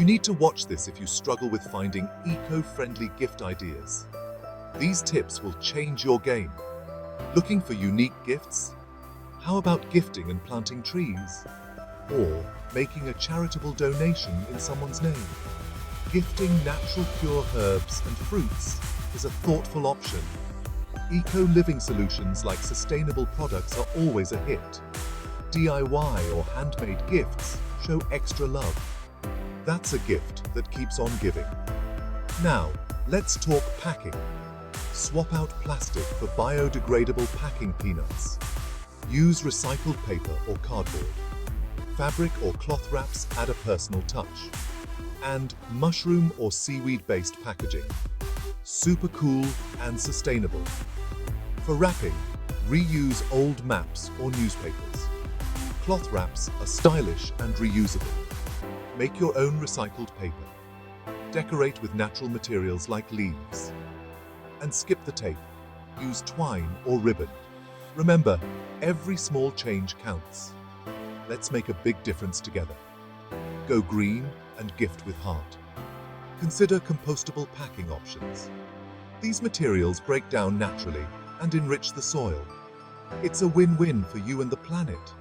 You need to watch this if you struggle with finding eco-friendly gift ideas. These tips will change your game. Looking for unique gifts? How about gifting and planting trees? Or making a charitable donation in someone's name? Gifting natural pure herbs and fruits is a thoughtful option. Eco-living solutions like sustainable products are always a hit. DIY or handmade gifts show extra love. That's a gift that keeps on giving. Now, let's talk packing. Swap out plastic for biodegradable packing peanuts. Use recycled paper or cardboard. Fabric or cloth wraps add a personal touch. And mushroom or seaweed-based packaging. Super cool and sustainable. For wrapping, reuse old maps or newspapers. Cloth wraps are stylish and reusable. Make your own recycled paper. Decorate with natural materials like leaves. And skip the tape. Use twine or ribbon. Remember, every small change counts. Let's make a big difference together. Go green and gift with heart. Consider compostable packing options. These materials break down naturally and enrich the soil. It's a win-win for you and the planet.